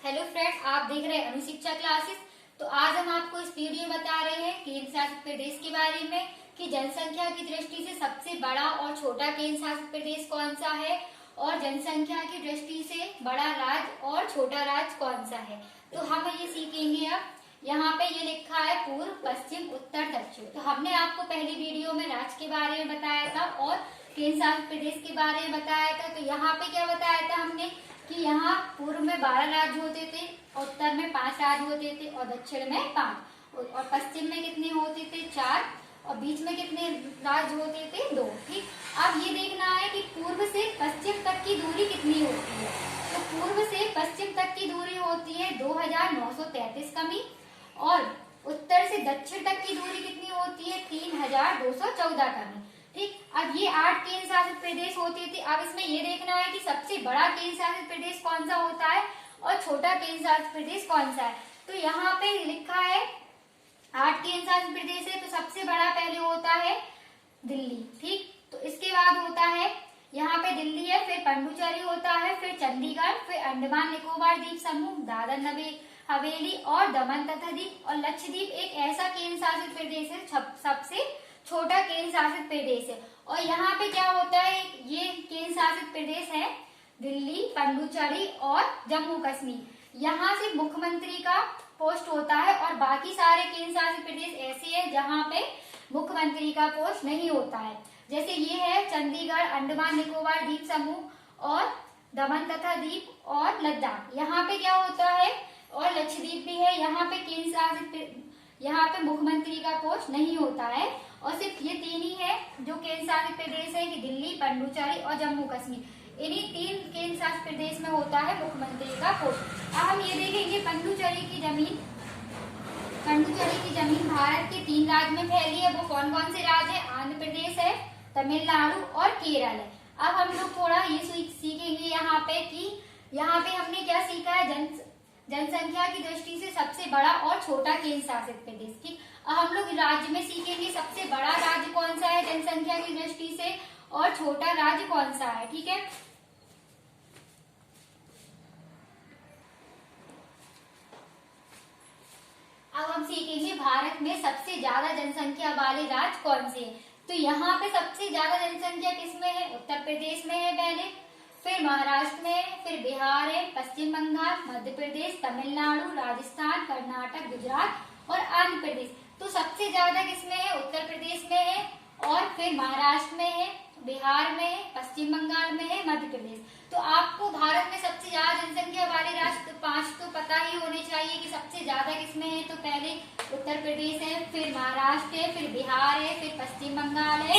Hello friends, आप देख रहे हैं अनुशिक्षा क्लासेस। तो आज हम आपको इस वीडियो में बता रहे हैं केंद्र शासित प्रदेश के बारे में कि जनसंख्या की दृष्टि से सबसे बड़ा और छोटा केंद्र शासित प्रदेश कौन सा है और जनसंख्या की दृष्टि से बड़ा राज्य और छोटा राज्य कौन सा है। तो हम ये सीखेंगे। अब यहाँ पे ये लिखा है पूर्व, पश्चिम, उत्तर, दक्षिण। तो हमने आपको पहली वीडियो में राज्य के बारे में बताया था और केंद्र शासित प्रदेश के बारे में बताया था। तो यहाँ पे क्या बताया था हमने कि यहाँ पूर्व में 12 राज्य होते थे, उत्तर में 5 राज्य होते थे और दक्षिण में 5, और पश्चिम में कितने होते थे 4, और बीच में कितने राज्य होते थे 2। ठीक, अब ये देखना है कि पूर्व से पश्चिम तक की दूरी कितनी होती है। तो पूर्व से पश्चिम तक की दूरी होती है 2933 कमी, और उत्तर से दक्षिण तक की दूरी कितनी होती है 3214 कमी। ठीक, अब ये 8 केंद्र शासित प्रदेश होते थे। अब इसमें ये देखना है कि सबसे बड़ा केंद्र शासित प्रदेश कौन सा होता है और छोटा केंद्र शासित प्रदेश कौन सा है। तो यहाँ पे लिखा है 8 केंद्र शासित प्रदेश है। तो सबसे बड़ा पहले होता है दिल्ली। ठीक, तो इसके बाद होता है यहाँ पे दिल्ली है, फिर पुडुचेरी होता है, फिर चंडीगढ़, फिर अंडमान निकोबार द्वीप समूह, दादर नगर हवेली और दमन तथा दीप, और लक्षद्वीप एक ऐसा केंद्र शासित प्रदेश है सबसे छोटा केंद्र शासित प्रदेश है। और यहाँ पे क्या होता है, ये केंद्र शासित प्रदेश है दिल्ली, पुडुचेरी और जम्मू कश्मीर। यहाँ से मुख्यमंत्री का पोस्ट होता है, और बाकी सारे केंद्र शासित प्रदेश ऐसे हैं जहाँ पे मुख्यमंत्री का पोस्ट नहीं होता है। जैसे ये है चंडीगढ़, अंडमान निकोबार द्वीप समूह और दमन तथा दीप और लद्दाख। यहाँ पे क्या होता है, और लक्षद्वीप भी है, यहाँ पे केंद्र शासित, यहाँ पे मुख्यमंत्री का पोस्ट नहीं होता है। और सिर्फ ये 3 ही है जो केंद्र शासित प्रदेश है कि दिल्ली, पुडुचेरी और जम्मू कश्मीर। इन्हीं 3 केंद्र शासित प्रदेश में होता है मुख्यमंत्री का पोस्ट। अब हम ये देखेंगे पुडुचेरी की जमीन भारत के 3 राज्य में फैली है। वो कौन कौन से राज्य है? आंध्र प्रदेश है, तमिलनाडु और केरल है। अब हम लोग थोड़ा ये सीखेंगे यहाँ पे कि यहाँ पे हमने क्या सीखा है, जनसंख्या की दृष्टि से सबसे बड़ा और छोटा केंद्र शासित प्रदेश। ठीक, अब हम लोग राज्य में सीखेंगे सबसे बड़ा राज्य कौन सा है जनसंख्या की दृष्टि से और छोटा राज्य कौन सा है। ठीक है, अब हम सीखेंगे भारत में सबसे ज्यादा जनसंख्या वाले राज्य कौन से हैं। तो यहाँ पे सबसे ज्यादा जनसंख्या किसमें है? उत्तर प्रदेश में है पहले, फिर महाराष्ट्र में है, फिर बिहार है, पश्चिम बंगाल, मध्य प्रदेश, तमिलनाडु, राजस्थान, कर्नाटक, गुजरात और आंध्र प्रदेश। तो सबसे ज्यादा किसमें है? उत्तर प्रदेश में है, और फिर महाराष्ट्र में है, बिहार में है, पश्चिम बंगाल में है, मध्य प्रदेश। तो आपको भारत में सबसे ज्यादा जनसंख्या वाले राज्य 5 तो पता ही होने चाहिए कि सबसे ज्यादा किसमें है। तो पहले उत्तर प्रदेश है, फिर महाराष्ट्र है, फिर बिहार है, फिर पश्चिम बंगाल है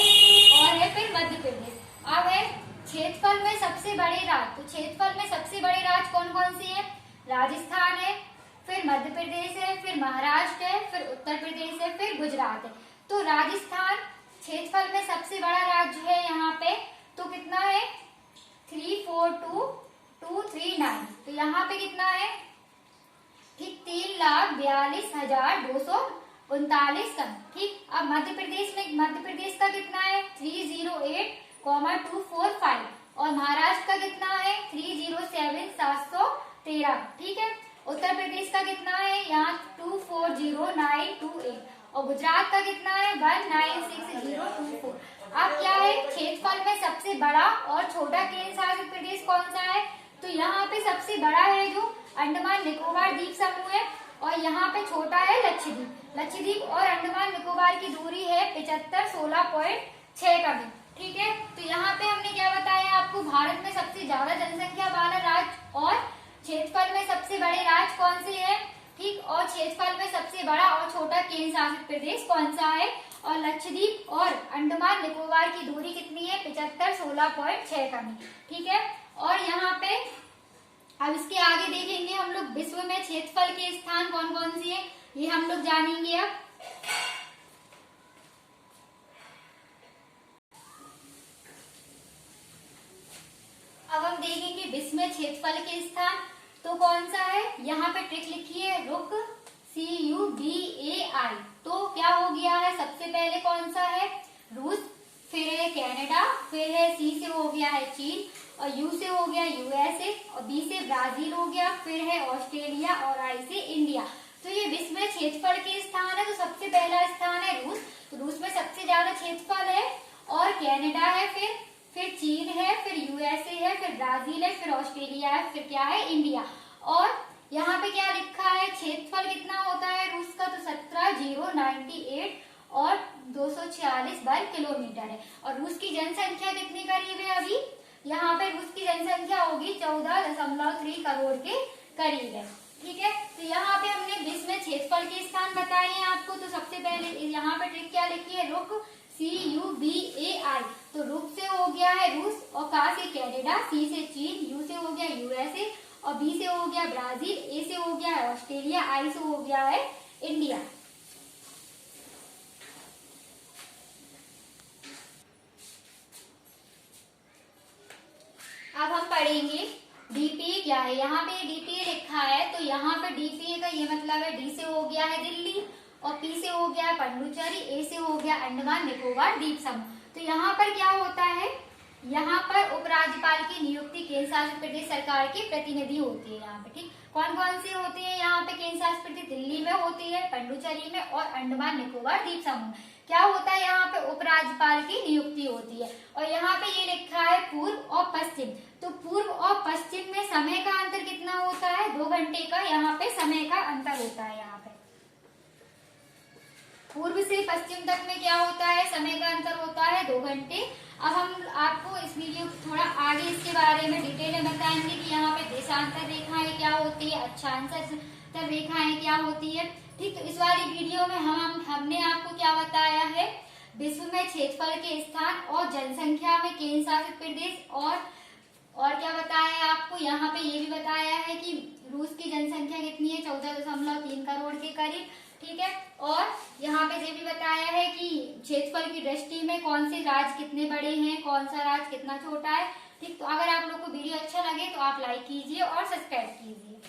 और है फिर मध्य प्रदेश। अब है क्षेत्रफल में सबसे बड़े राज्य। तो क्षेत्रफल में सबसे बड़े राज्य कौन कौन से है? राजस्थान है, फिर मध्य प्रदेश है, फिर महाराष्ट्र है, फिर उत्तर प्रदेश है, फिर गुजरात है। तो राजस्थान क्षेत्रफल में सबसे बड़ा राज्य है यहाँ पे। तो कितना है? 342,239। तो यहाँ पे कितना है? ठीक 3,42,239 कम। ठीक, अब मध्य प्रदेश का कितना है? 308,245, और महाराष्ट्र का कितना है? 307,713। ठीक है, उत्तर प्रदेश का कितना है? यहाँ 240,928, और गुजरात का कितना है? 196,024। अब क्या है, क्षेत्रफल में सबसे बड़ा और छोटा केंद्र शासित प्रदेश कौन सा है? तो यहाँ पे सबसे बड़ा है जो अंडमान निकोबार द्वीप समूह है, और यहाँ पे छोटा है लक्षद्वीप और अंडमान निकोबार की दूरी है 7516.6 कमी। ठीक है, तो यहाँ पे हमने क्या बताया आपको, भारत में सबसे ज्यादा जनसंख्या वाला राज्य और क्षेत्रफल में सबसे बड़े राज्य कौन से है। ठीक, और क्षेत्रफल में सबसे बड़ा और छोटा केंद्र शासित प्रदेश कौन सा है, और लक्षद्वीप और अंडमान निकोबार की दूरी कितनी है? 7516.6 कमी। ठीक है, और यहाँ पे अब इसके आगे देखेंगे हम लोग विश्व में क्षेत्रफल के स्थान कौन कौन से है, ये हम लोग जानेंगे। अब हम देखेंगे विश्व में क्षेत्रफल के स्थान तो कौन सा है। यहाँ पे ट्रिक लिखी है रुक CUBAI। तो क्या हो गया है, सबसे पहले कौन सा है? रूस, फिर है कनाडा, फिर है सी से हो गया है चीन, और यू से हो गया यूएसए, और बी से ब्राजील हो गया, फिर है ऑस्ट्रेलिया, और आई से इंडिया। तो ये विश्व में क्षेत्रफल के स्थान है, तो सबसे पहला स्थान है रूस। तो रूस में सबसे ज्यादा क्षेत्रफल है, और कनाडा है, फिर चीन है, फिर यूएसए है, फिर ब्राजील है, फिर ऑस्ट्रेलिया है, फिर क्या है इंडिया। और यहाँ पे क्या लिखा है, क्षेत्रफल कितना होता है रूस का, तो 17,098 और 246 वर्ग किलोमीटर है। और रूस की जनसंख्या कितनी करीब है, अभी यहाँ पे रूस की जनसंख्या होगी 14.3 करोड़ के करीब है। ठीक है, तो यहाँ पे हमने विश्व में क्षेत्रफल के स्थान बताए हैं आपको। तो सबसे पहले यहाँ पे ट्रिक क्या लिखी है, रुक CUBAI। तो रुक से हो गया है रूस, और का से कनाडा, सी से चीन, यू से हो गया यूएसए, और बी से हो गया ब्राजील, ए से हो गया है ऑस्ट्रेलिया, आई से हो गया है इंडिया। अब हम पढ़ेंगे डीपीए क्या है। यहाँ पे डीपीए लिखा है, तो यहाँ पे डीपीए का ये मतलब है, डी से हो गया है दिल्ली, और पी से हो गया है पुडुचेरी, ए से हो गया अंडमान निकोबार द्वीप समूह। तो यहाँ पर क्या होता है, यहाँ पर उपराज्यपाल की नियुक्ति केंद्र शासित प्रदेश सरकार के प्रतिनिधि होती है यहाँ पे। ठीक, कौन कौन से होते हैं यहाँ पे केंद्र शासित प्रदेश, दिल्ली में होती है, पुडुचेरी में, और अंडमान निकोबार द्वीप समूह। क्या होता है यहाँ पे, उपराज्यपाल की नियुक्ति होती है। और यहाँ पे ये लिखा है पूर्व और पश्चिम। तो पूर्व और पश्चिम में समय का अंतर कितना होता है, 2 घंटे का यहाँ पे समय का अंतर होता है। यहाँ पे पूर्व से पश्चिम तक में क्या होता है, समय का अंतर होता है 2 घंटे। अब हम आपको इस वीडियो थोड़ा आगे इसके बारे में डिटेल में बताएंगे कि यहाँ पे देशांतर रेखाएं क्या होती है, अक्षांतर रेखाएं क्या होती है। ठीक, तो इस वाली वीडियो में हमने आपको क्या बताया है, विश्व में क्षेत्रफल के स्थान और जनसंख्या में केंद्र शासित प्रदेश, और क्या बताया है आपको, यहाँ पे ये भी बताया है कि रूस की जनसंख्या कितनी है, 14.3 करोड़ के करीब। ठीक है, और यहाँ पे ये भी बताया है कि क्षेत्रफल की दृष्टि में कौन से राज्य कितने बड़े हैं, कौन सा राज्य कितना छोटा है। ठीक, तो अगर आप लोग को वीडियो अच्छा लगे तो आप लाइक कीजिए और सब्सक्राइब कीजिए।